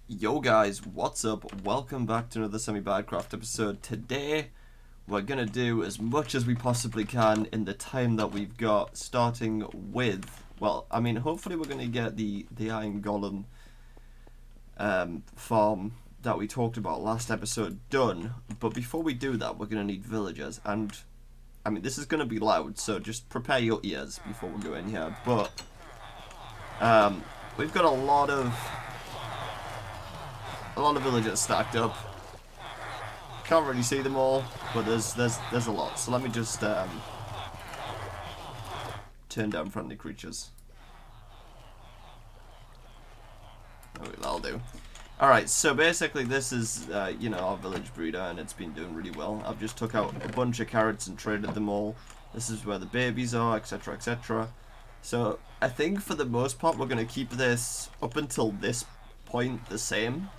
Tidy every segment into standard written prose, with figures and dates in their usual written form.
Yo guys, what's up? Welcome back to another Semi-Badcraft episode. Today, we're gonna do as much as we possibly can in the time that we've got, starting with, well, I mean, hopefully we're gonna get the Iron Golem farm that we talked about last episode done, but before we do that, we're gonna need villagers, and, I mean, this is gonna be loud, so just prepare your ears before we go in here, but, we've got a lot of villagers stacked up. Can't really see them all, but there's a lot. So let me just turn down friendly creatures. Oh, that'll do. Alright, so basically this is, you know, our village breeder, and it's been doing really well. I've just took out a bunch of carrots and traded them all. This is where the babies are, etc, etc. So I think for the most part we're going to keep this up until this point the same.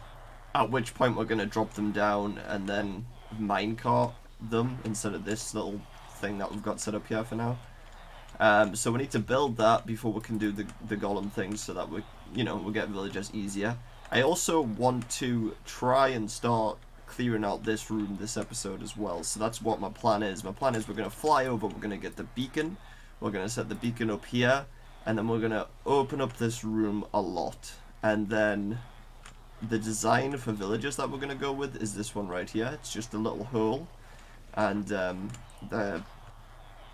At which point we're going to drop them down and then minecart them instead of this little thing that we've got set up here for now. So we need to build that before we can do the golem thing so that we'll get villagers easier. I also want to try and start clearing out this room this episode as well. So that's what my plan is. My plan is we're going to fly over, we're going to get the beacon, we're going to set the beacon up here, and then we're going to open up this room a lot. And then the design for villages that we're going to go with is this one right here. It's just a little hole, and the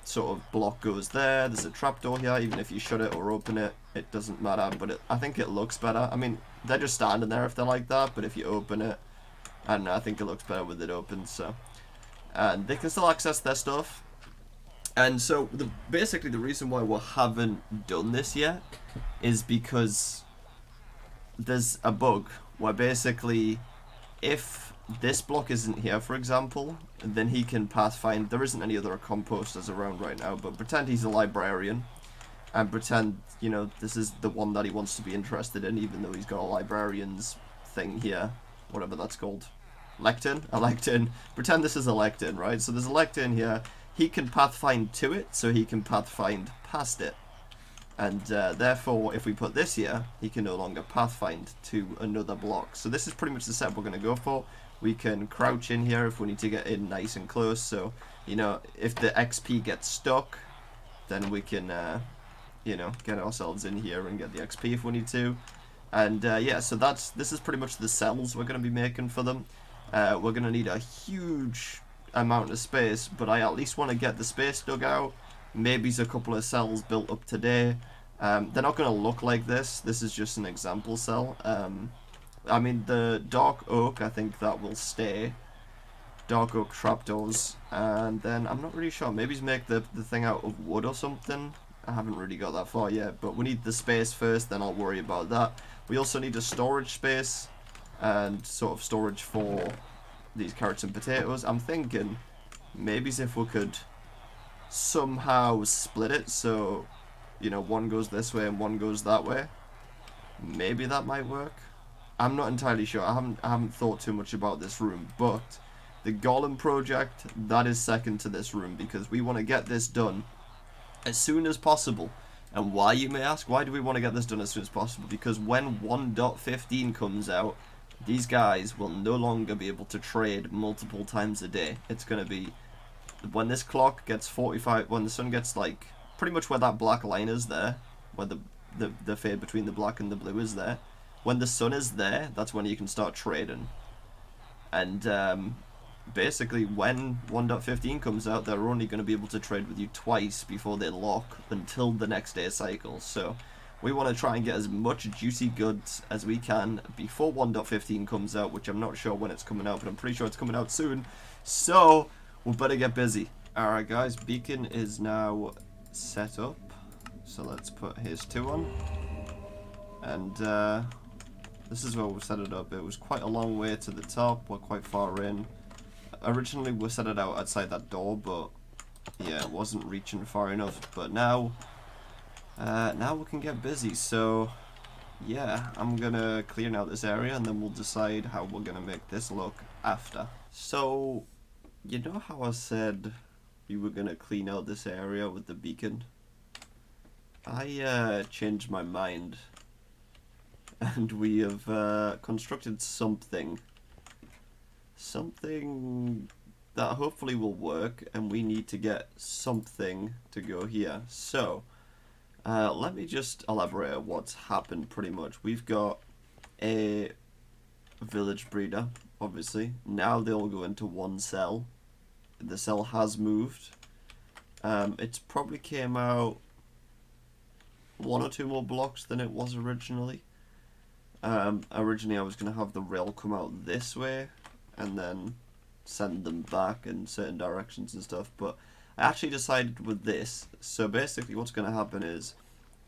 sort of block goes there. There's a trapdoor here. Even if you shut it or open it, it doesn't matter, but I think it looks better. I mean, they're just standing there if they're like that, but if you open it, I don't know, I think it looks better with it open. So, and they can still access their stuff. And so basically the reason why we haven't done this yet is because there's a bug where basically if this block isn't here, for example, then he can pathfind. There isn't any other composters around right now, but pretend he's a librarian and pretend, you know, this is the one that he wants to be interested in, even though he's got a librarian's thing here, whatever that's called. Lectern? A lectern. Pretend this is a lectern, right? So there's a lectern here. He can pathfind to it, so he can pathfind past it. And therefore, if we put this here, he can no longer pathfind to another block. So this is pretty much the setup we're going to go for. We can crouch in here if we need to get in nice and close. So, you know, if the XP gets stuck, then we can, you know, get ourselves in here and get the XP if we need to. And yeah, so this is pretty much the cells we're going to be making for them. We're going to need a huge amount of space, but I at least want to get the space dug out. Maybe a couple of cells built up today. They're not going to look like this. This is just an example cell. I mean, the dark oak, I think that will stay. Dark oak trapdoors. And then, I'm not really sure. Maybe make the thing out of wood or something. I haven't really got that far yet. But we need the space first, then I'll worry about that. We also need a storage space. And sort of storage for these carrots and potatoes. I'm thinking, maybe if we could somehow split it so, you know, one goes this way and one goes that way. Maybe that might work. I'm not entirely sure. I haven't thought too much about this room, but the golem project, that is second to this room because we want to get this done as soon as possible. And why, you may ask? Why do we want to get this done as soon as possible? Because when 1.15 comes out, these guys will no longer be able to trade multiple times a day. It's going to be when this clock gets 45, when the sun gets like pretty much where that black line is there, where the fade between the black and the blue is there, when the sun is there, that's when you can start trading. And basically when 1.15 comes out, they're only going to be able to trade with you twice before they lock until the next day cycle. So we want to try and get as much juicy goods as we can before 1.15 comes out, which I'm not sure when it's coming out, but I'm pretty sure it's coming out soon. So we better get busy. Alright guys, beacon is now set up. So let's put his 2 on. And this is where we've set it up. It was quite a long way to the top. We're quite far in. Originally we set it out outside that door, but yeah, it wasn't reaching far enough. But now we can get busy. So yeah, I'm gonna clear out this area and then we'll decide how we're gonna make this look after. So, you know how I said we were gonna clean out this area with the beacon? I changed my mind. and we have constructed something that hopefully will work, and we need to get something to go here. So let me just elaborate on what's happened. Pretty much we've got a village breeder, obviously. Now they all go into one cell. The cell has moved. It's probably came out 1 or 2 more blocks than it was originally. Originally I was going to have the rail come out this way and then send them back in certain directions and stuff, but I actually decided with this. So basically what's going to happen is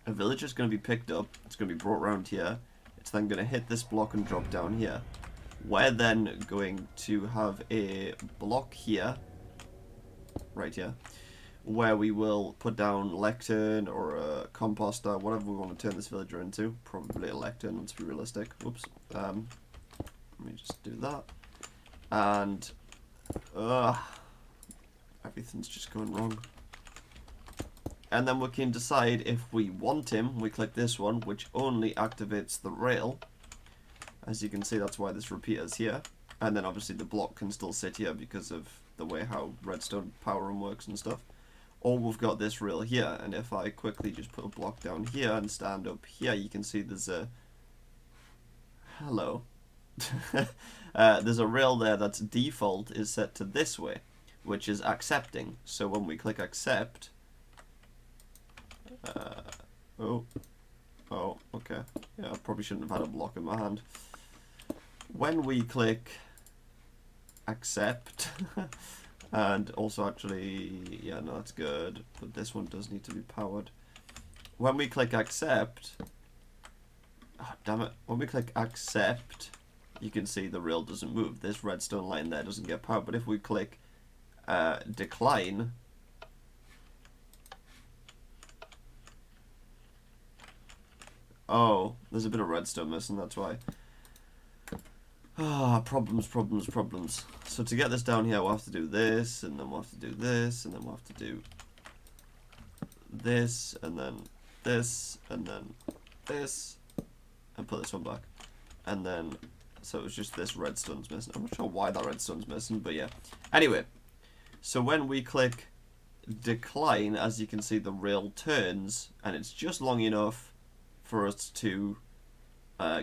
a village is going to be picked up, it's going to be brought around here, it's then going to hit this block and drop down here. We're then going to have a block here, right here, where we will put down lectern or a composter, whatever we want to turn this villager into. Probably a lectern, let's be realistic. Whoops. Let me just do that. And everything's just going wrong. And then we can decide if we want him. We click this one, which only activates the rail. As you can see, that's why this repeaters here. And then obviously the block can still sit here because of the way how redstone power room works and stuff. Or we've got this rail here, and if I quickly just put a block down here and stand up here, you can see there's a... Hello. There's a rail there that's default is set to this way, which is accepting. So when we click accept... oh, okay. Yeah, I probably shouldn't have had a block in my hand. When we click accept... And also actually, yeah, no, that's good. But this one does need to be powered. When we click accept, oh, damn it. When we click accept, you can see the rail doesn't move. This redstone line there doesn't get powered. But if we click decline, oh, there's a bit of redstone missing, that's why. Ah, problems. So to get this down here, we'll have to do this, and then we'll have to do this, and then we'll have to do this, and then this, and then this, and put this one back. And then, so it was just this redstone's missing. I'm not sure why that redstone's missing, but yeah. Anyway, so when we click decline, as you can see, the rail turns, and it's just long enough for us to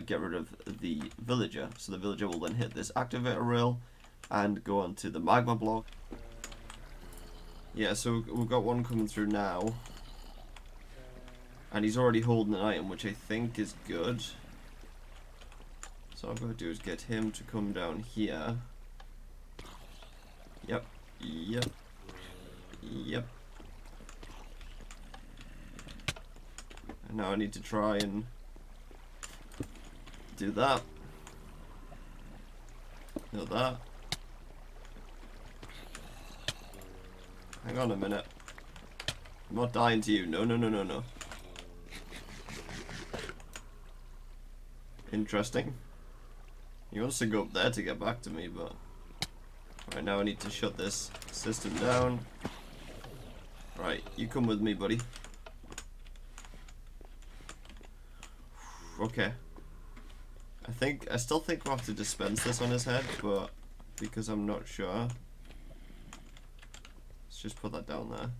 get rid of the villager. So the villager will then hit this activator rail and go on to the magma block. Yeah, so we've got one coming through now. And he's already holding an item, which I think is good. So all I've got to do is get him to come down here. Yep. And now I need to try and do that. Do that. Hang on a minute. I'm not dying to you. No. Interesting. He wants to go up there to get back to me, but... Right, now I need to shut this system down. Right, you come with me, buddy. Okay. I still think we'll have to dispense this on his head, but because I'm not sure, let's just put that down there.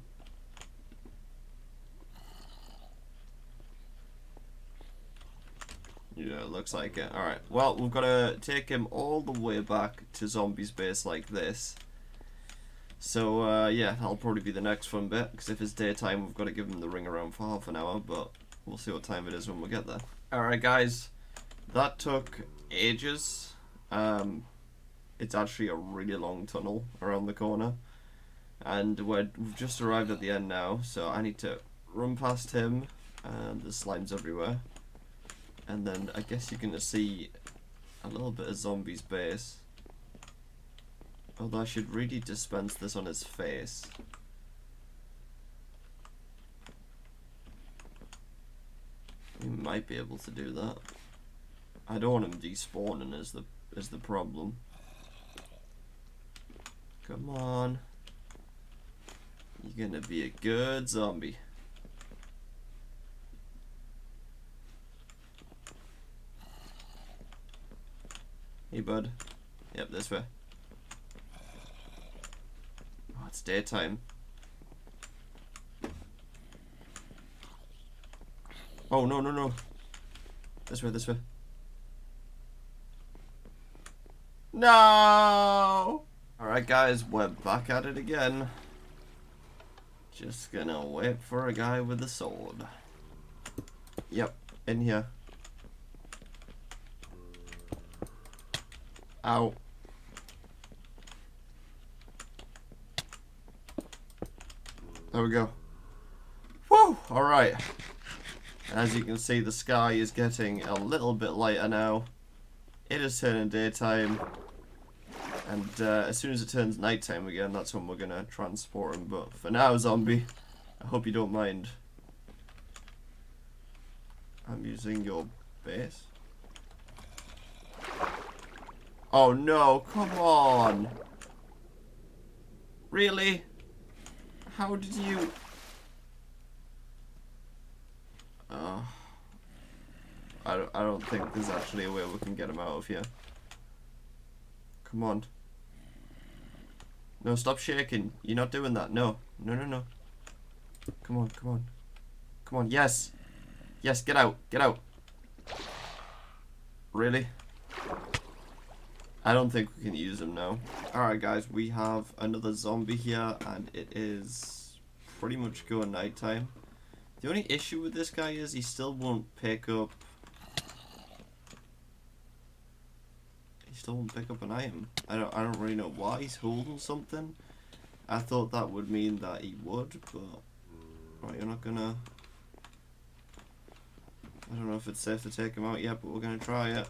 Yeah, it looks like it. Alright, well, we've got to take him all the way back to Zombie's base like this. So, yeah, that'll probably be the next fun bit, because if it's daytime, we've got to give him the ring around for half an hour, but we'll see what time it is when we get there. Alright, guys. That took ages. It's actually a really long tunnel around the corner. And we've just arrived at the end now, so I need to run past him, and there's slimes everywhere. And then I guess you're going to see a little bit of Zombie's base. Although I should really dispense this on his face. We might be able to do that. I don't want him despawning is the problem. Come on. You're gonna be a good zombie. Hey, bud. Yep, this way. Oh, it's daytime. Oh, no, no, no. This way, this way. No! Alright, guys, we're back at it again. Just gonna wait for a guy with a sword. Yep, in here. Ow. There we go. Woo! Alright. As you can see, the sky is getting a little bit lighter now. It is turning daytime. And as soon as it turns nighttime again, that's when we're going to transport him. But for now, zombie, I hope you don't mind. I'm using your base. Oh no, come on! Really? How did you... I don't think there's actually a way we can get him out of here. Come on. No, stop shaking. You're not doing that. No. No, no, no. Come on, come on. Come on, yes! Yes, get out, get out! Really? I don't think we can use him now. Alright guys, we have another zombie here, and it is pretty much going nighttime. The only issue with this guy is he still won't pick up... He still won't pick up an item. I don't really know why. He's holding something. I thought that would mean that he would, but... Right, you're not gonna... I don't know if it's safe to take him out yet, but we're gonna try it.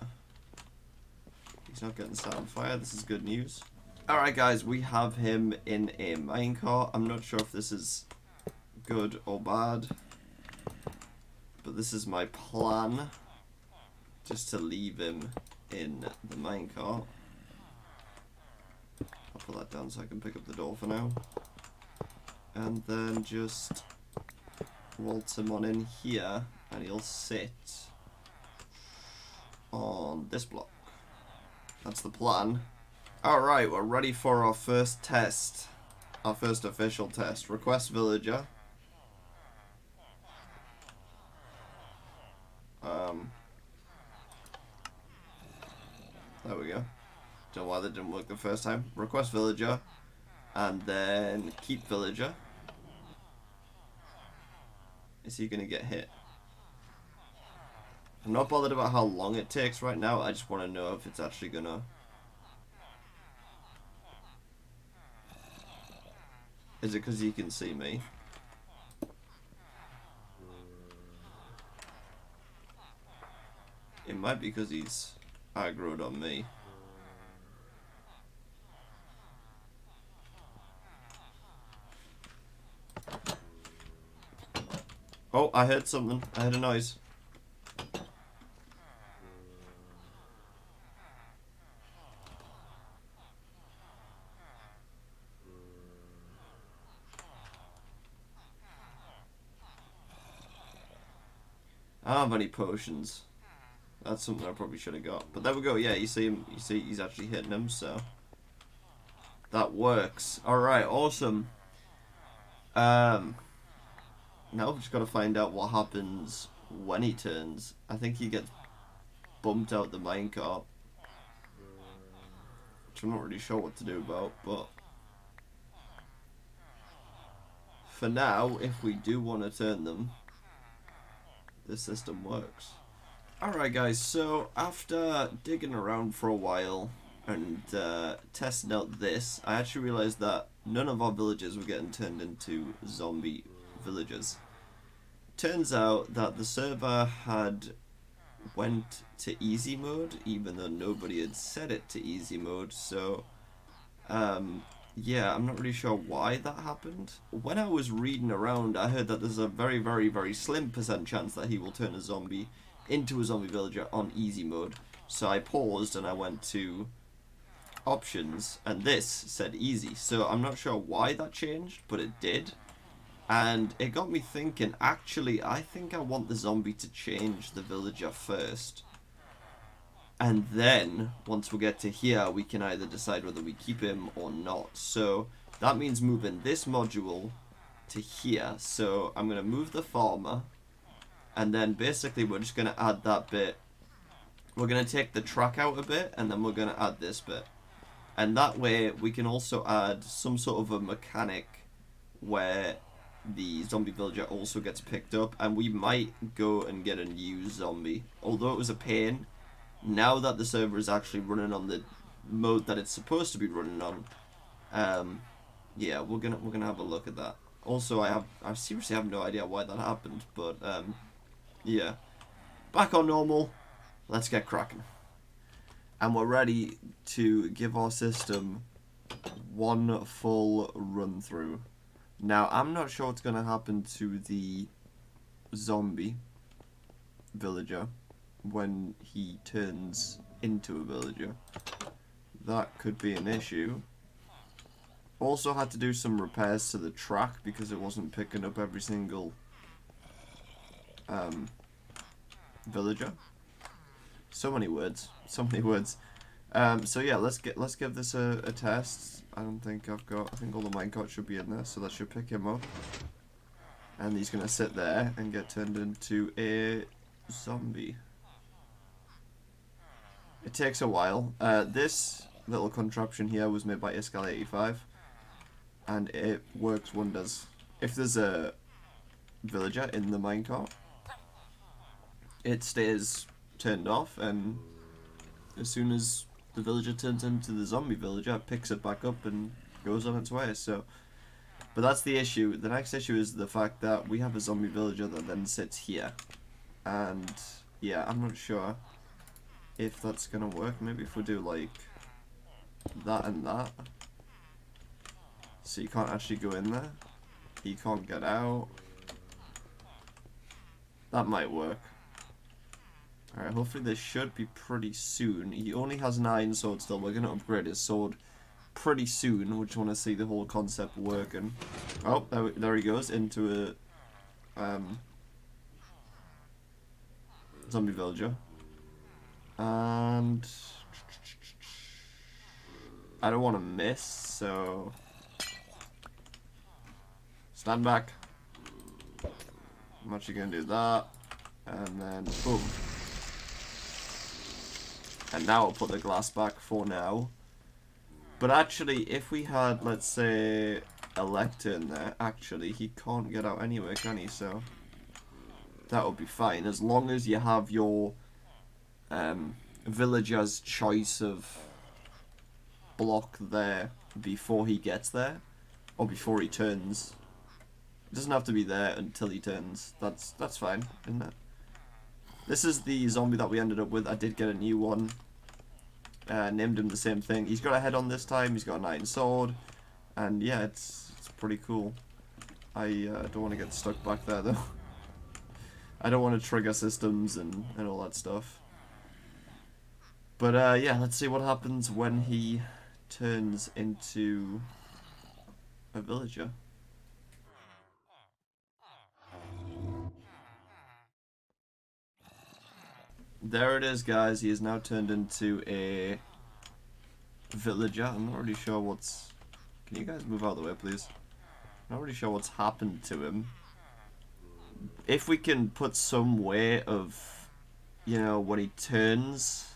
He's not getting set on fire. This is good news. Alright guys, we have him in a minecart. I'm not sure if this is good or bad, but this is my plan. Just to leave him in the minecart. I'll put that down so I can pick up the door for now. And then just waltz him on in here, and he'll sit on this block. That's the plan. Alright, we're ready for our first test. Our first official test. Request villager. There we go. Don't know why that didn't work the first time. Request villager. And then keep villager. Is he going to get hit? I'm not bothered about how long it takes right now. I just want to know if it's actually going to... Is it because he can see me? It might be because he's aggroed on me. Oh, I heard something. I heard a noise. I don't have any potions. That's something I probably should have got. But there we go. Yeah, you see him. You see he's actually hitting him. So that works. All right. Awesome. Now we've just got to find out what happens when he turns. I think he gets bumped out the minecart, which I'm not really sure what to do about. But for now, if we do want to turn them, this system works. Alright guys, so after digging around for a while and testing out this, I actually realised that none of our villages were getting turned into zombie villagers. Turns out that the server had went to easy mode, even though nobody had set it to easy mode, so yeah, I'm not really sure why that happened. When I was reading around, I heard that there's a very, very, very slim % chance that he will turn a zombie into a zombie villager on easy mode. So I paused and I went to options, and this said easy. So I'm not sure why that changed, but it did. And it got me thinking, actually, I think I want the zombie to change the villager first. And then, once we get to here, we can either decide whether we keep him or not. So, that means moving this module to here. So, I'm going to move the farmer. And then, basically, we're just going to add that bit. We're going to take the track out a bit, and then we're going to add this bit. And that way, we can also add some sort of a mechanic where the zombie villager also gets picked up. And we might go and get a new zombie. Although it was a pain, now that the server is actually running on the mode that it's supposed to be running on, yeah, we're gonna have a look at that. Also, I seriously have no idea why that happened, but yeah, back on normal. Let's get cracking, and we're ready to give our system one full run through. Now, I'm not sure what's gonna happen to the zombie villager when he turns into a villager. That could be an issue. Also had to do some repairs to the track because it wasn't picking up every single villager. So many words. So many words. So yeah, let's give this a test. I think all the minecart should be in there, so that should pick him up. And he's gonna sit there and get turned into a zombie. It takes a while. This little contraption here was made by Iskall85, and it works wonders. If there's a villager in the minecart, it stays turned off, and as soon as the villager turns into the zombie villager, it picks it back up and goes on its way. So, but that's the issue. The next issue is the fact that we have a zombie villager that then sits here, and yeah, I'm not sure if that's gonna work. Maybe if we do like that and that, so you can't actually go in there, you can't get out. That might work. Alright, hopefully this should be pretty soon. He only has an iron sword still. We're gonna upgrade his sword pretty soon. We just want to see the whole concept working. Oh, there he goes into a zombie villager. And I don't want to miss, so stand back. I'm actually going to do that, and then boom. And now I'll put the glass back for now. But actually, if we had, let's say, a lectern there, actually, he can't get out anyway, can he? So that would be fine, as long as you have your villager's choice of block there before he gets there, or before he turns. It doesn't have to be there until he turns. That's fine, isn't it? This is the zombie that we ended up with. I did get a new one. Named him the same thing. He's got a head on this time. He's got an iron sword, and yeah, it's pretty cool. I don't want to get stuck back there though. I don't want to trigger systems and all that stuff. But yeah, let's see what happens when he turns into a villager. There it is, guys. He is now turned into a villager. I'm not really sure what's... Can you guys move out of the way, please? I'm not really sure what's happened to him. If we can put some way of, you know, when he turns,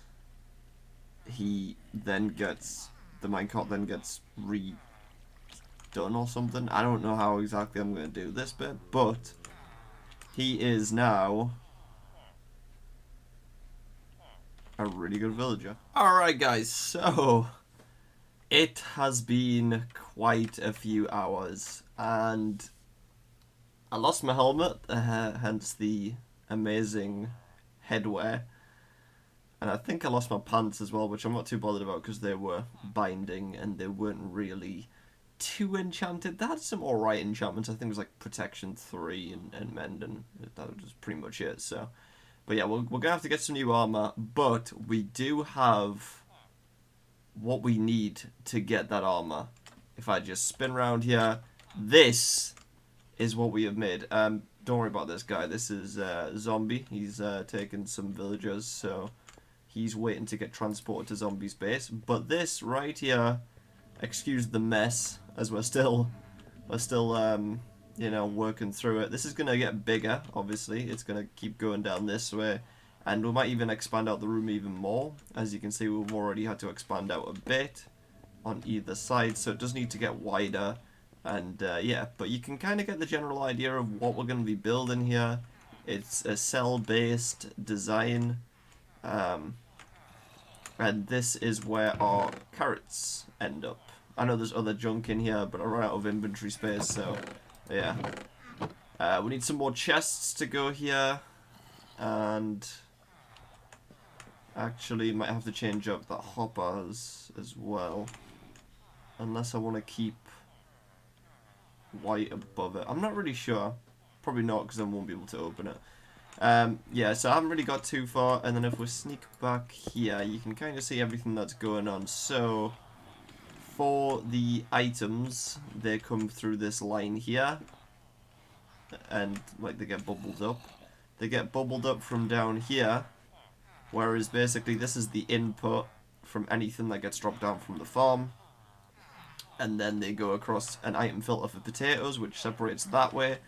he then gets... The minecart then gets redone or something. I don't know how exactly I'm going to do this bit, but he is now a really good villager. Alright guys, so it has been quite a few hours and I lost my helmet, hence the amazing headwear, and I think I lost my pants as well, which I'm not too bothered about because they were binding and they weren't really too enchanted. They had some alright enchantments. I think it was like Protection 3 and Mend, and that was pretty much it. So, but yeah, we're going to have to get some new armor, but we do have what we need to get that armor. If I just spin around here, this is what we have made. Don't worry about this guy. This is Zombie. He's taken some villagers, so He's waiting to get transported to Zombie's base. But this right here, excuse the mess, as we're still you know, working through it. This is going to get bigger, obviously. It's going to keep going down this way. And we might even expand out the room even more. As you can see, we've already had to expand out a bit on either side. So it does need to get wider. And yeah, but you can kind of get the general idea of what we're going to be building here. It's a cell-based design. And this is where our carrots end up. I know there's other junk in here, but I run out of inventory space, so yeah. We need some more chests to go here, and actually might have to change up the hoppers as well, unless I want to keep white above it. I'm not really sure. Probably not, because I won't be able to open it. Yeah, so I haven't really got too far, and then if we sneak back here, you can kind of see everything that's going on. So for the items, they come through this line here, and like they get bubbled up. They get bubbled up from down here, whereas basically this is the input from anything that gets dropped down from the farm, and then they go across an item filter for potatoes, which separates that way,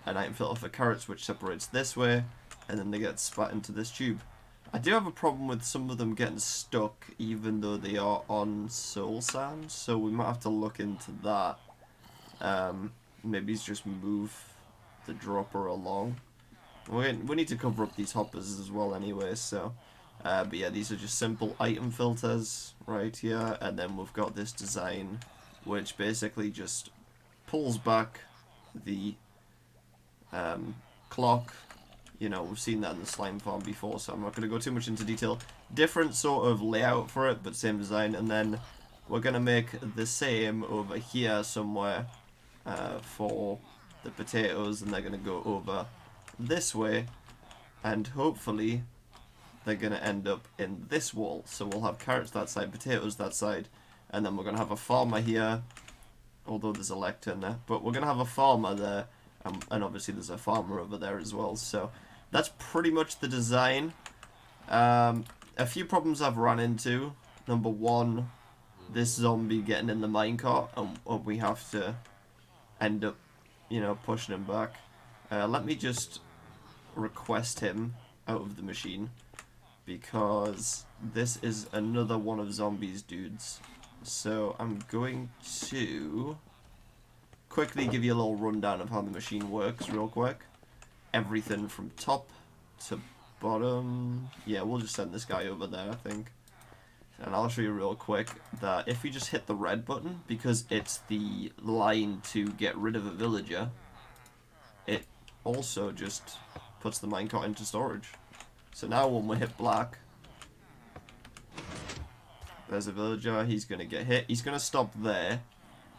an item filter for carrots, which separates this way, and then they get spat into this tube. I do have a problem with some of them getting stuck, even though they are on soul sand, so we might have to look into that. Maybe just move the dropper along. We need to cover up these hoppers as well anyway, so... but yeah, these are just simple item filters right here, and then we've got this design, which basically just pulls back the clock. You know, we've seen that in the slime farm before, so I'm not going to go too much into detail. Different sort of layout for it, but same design. And then we're going to make the same over here somewhere for the potatoes, and they're going to go over this way, and hopefully they're going to end up in this wall. So we'll have carrots that side, potatoes that side, and then we're going to have a farmer here, although there's a lectern there, but we're going to have a farmer there. And obviously there's a farmer over there as well, so that's pretty much the design. A few problems I've run into. Number one, this zombie getting in the minecart, and we have to end up, you know, pushing him back. Let me just request him out of the machine, because this is another one of zombies' dudes. So I'm going to quickly give you a little rundown of how the machine works real quick. Everything from top to bottom. Yeah, we'll just send this guy over there, I think. And I'll show you real quick that if you just hit the red button, because it's the line to get rid of a villager, it also just puts the minecart into storage. So now when we hit black, there's a villager, he's going to get hit. He's going to stop there.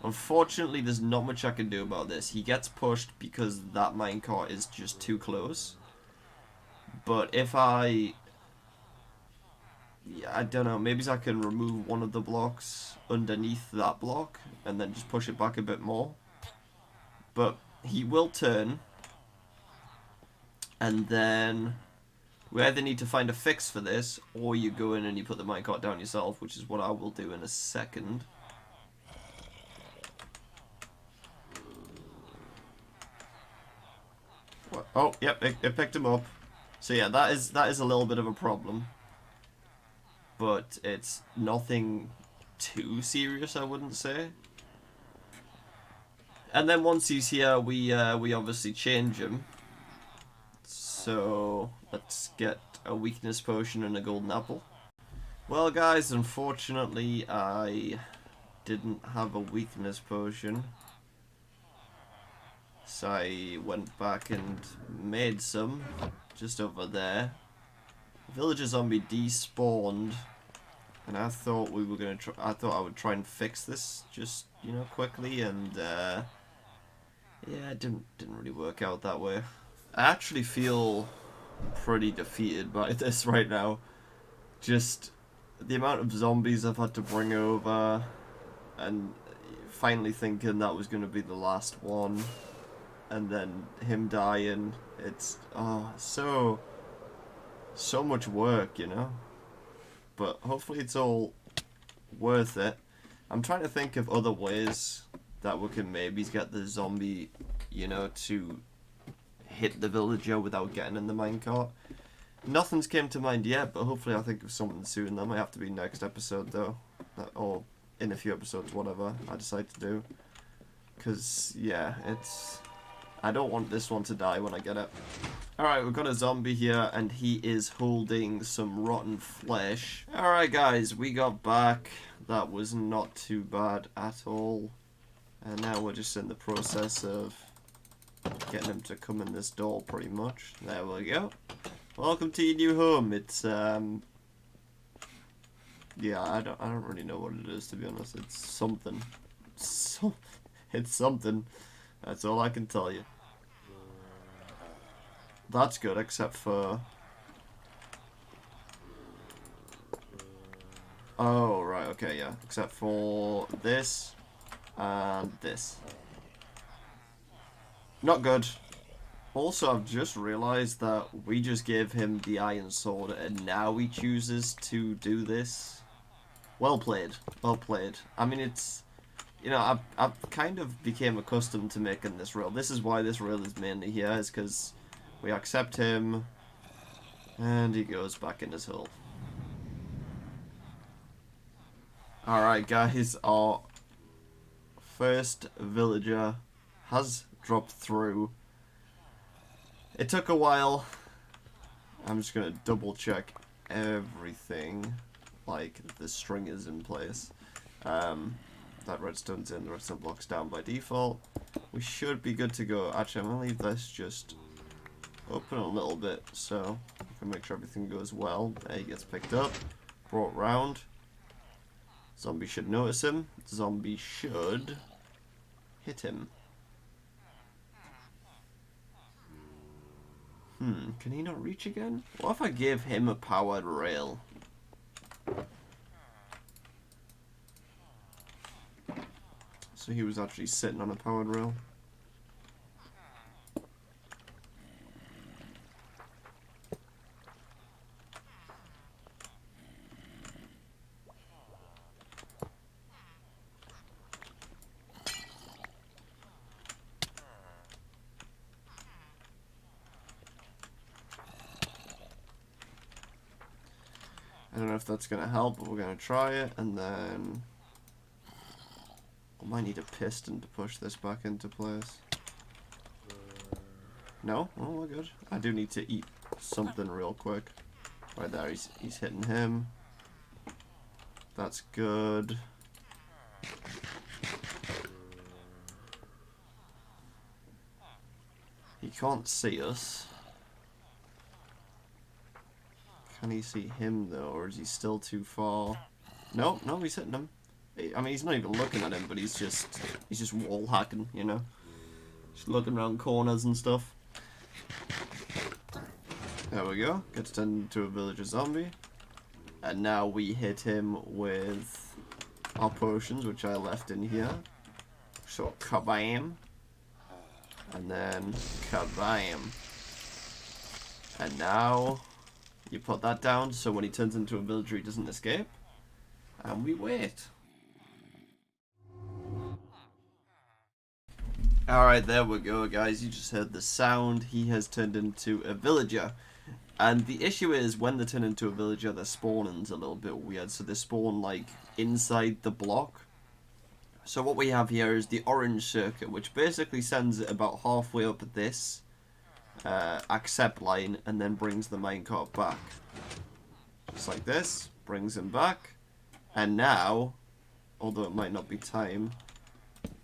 Unfortunately, there's not much I can do about this. He gets pushed because that minecart is just too close. But if I don't know, maybe I can remove one of the blocks underneath that block and then just push it back a bit more. But he will turn, and then we either need to find a fix for this, or you go in and you put the minecart down yourself, which is what I will do in a second. Oh, yep, it picked him up. So yeah, that is a little bit of a problem, but it's nothing too serious, I wouldn't say. And then once he's here, we obviously change him. So let's get a weakness potion and a golden apple. Well, guys, unfortunately, I didn't have a weakness potion. So I went back and made some just over there. Villager zombie despawned, and I thought we were gonna I thought I would try and fix this just, you know, quickly, and yeah, it didn't really work out that way. I actually feel pretty defeated by this right now. Just the amount of zombies I've had to bring over, and finally thinking that was gonna be the last one. And then him dying, it's so much work, you know. but hopefully it's all worth it. I'm trying to think of other ways that we can maybe get the zombie, you know, to hit the villager without getting in the minecart. Nothing's came to mind yet, but hopefully I'll think of something soon. That might have to be next episode though, or in a few episodes, whatever I decide to do. Because, yeah, I don't want this one to die when I get it. Alright, we've got a zombie here, and he is holding some rotten flesh. Alright guys, we got back. That was not too bad at all. And now we're just in the process of getting him to come in this door, pretty much. There we go. Welcome to your new home. It's, yeah, I don't really know what it is, to be honest. It's something. It's something. That's all I can tell you. That's good, except for... Oh, right, okay, yeah. Except for this and this. Not good. Also, I've just realised that we just gave him the iron sword and now he chooses to do this. Well played. Well played. I mean, it's... You know, I've kind of became accustomed to making this rail. This is why this rail is mainly here, is because we accept him and he goes back in his hole. Alright guys, our first villager has dropped through. It took a while. I'm just going to double check everything, like the string is in place. That redstone's in, the redstone block's down by default. We should be good to go. Actually, I'm going to leave this just open a little bit so we can make sure everything goes well. There, he gets picked up, brought round. Zombie should notice him. Zombie should hit him. Can he not reach again? What if I gave him a powered rail? So he was actually sitting on a powered rail. I don't know if that's going to help, but we're going to try it, and then I might need a piston to push this back into place. No? Oh, we're good. I do need to eat something real quick. Right there, he's hitting him. That's good. He can't see us. Can he see him though, or is he still too far? No, he's hitting him. I mean, he's not even looking at him, but he's just wall hacking, you know, just looking around corners and stuff. There we go. Gets turned into a villager zombie, and now we hit him with our potions, which I left in here. So kabam, and then kabam, and now. You put that down so when he turns into a villager he doesn't escape. And we wait. Alright, there we go guys. You just heard the sound. He has turned into a villager. And the issue is when they turn into a villager their spawning's a little bit weird. So they spawn like inside the block. So what we have here is the orange circuit, which basically sends it about halfway up this accept line and then brings the minecart back. Just like this, brings him back, and now, although it might not be time,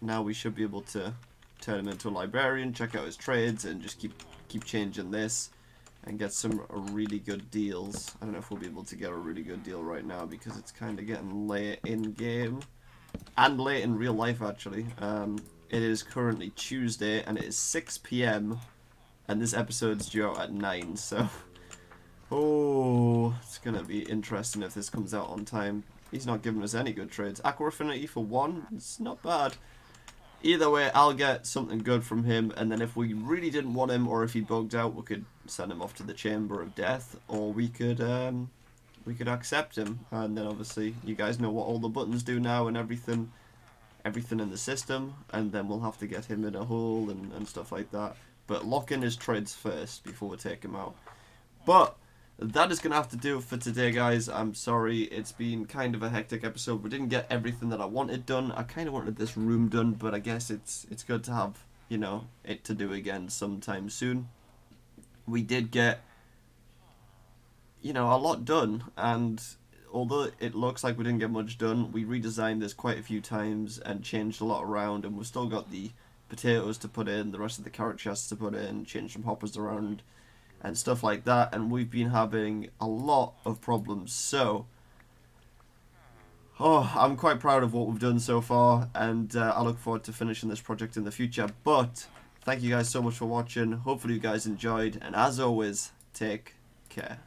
now we should be able to turn him into a librarian, check out his trades, and just keep changing this and get some really good deals. I don't know if we'll be able to get a really good deal right now because it's kind of getting late in game and late in real life actually. It is currently Tuesday and it is 6 PM. And this episode's due out at 9, so... Oh, it's going to be interesting if this comes out on time. He's not giving us any good trades. Aqua Affinity for 1, it's not bad. Either way, I'll get something good from him, and then if we really didn't want him, or if he bugged out, we could send him off to the Chamber of Death, or we could we could accept him, and then obviously you guys know what all the buttons do now and everything in the system, and then we'll have to get him in a hole and stuff like that. But lock in his ThreattzZ first before we take him out. But that is going to have to do it for today, guys. I'm sorry, it's been kind of a hectic episode. We didn't get everything that I wanted done. I kind of wanted this room done, but I guess it's good to have, you know, it to do again sometime soon. We did get, you know, a lot done, and although it looks like we didn't get much done, we redesigned this quite a few times and changed a lot around, and we've still got the potatoes to put in, the rest of the carrot chests to put in, change some hoppers around, and stuff like that, and we've been having a lot of problems, so I'm quite proud of what we've done so far, and I look forward to finishing this project in the future. But thank you guys so much for watching. Hopefully you guys enjoyed, and as always, take care.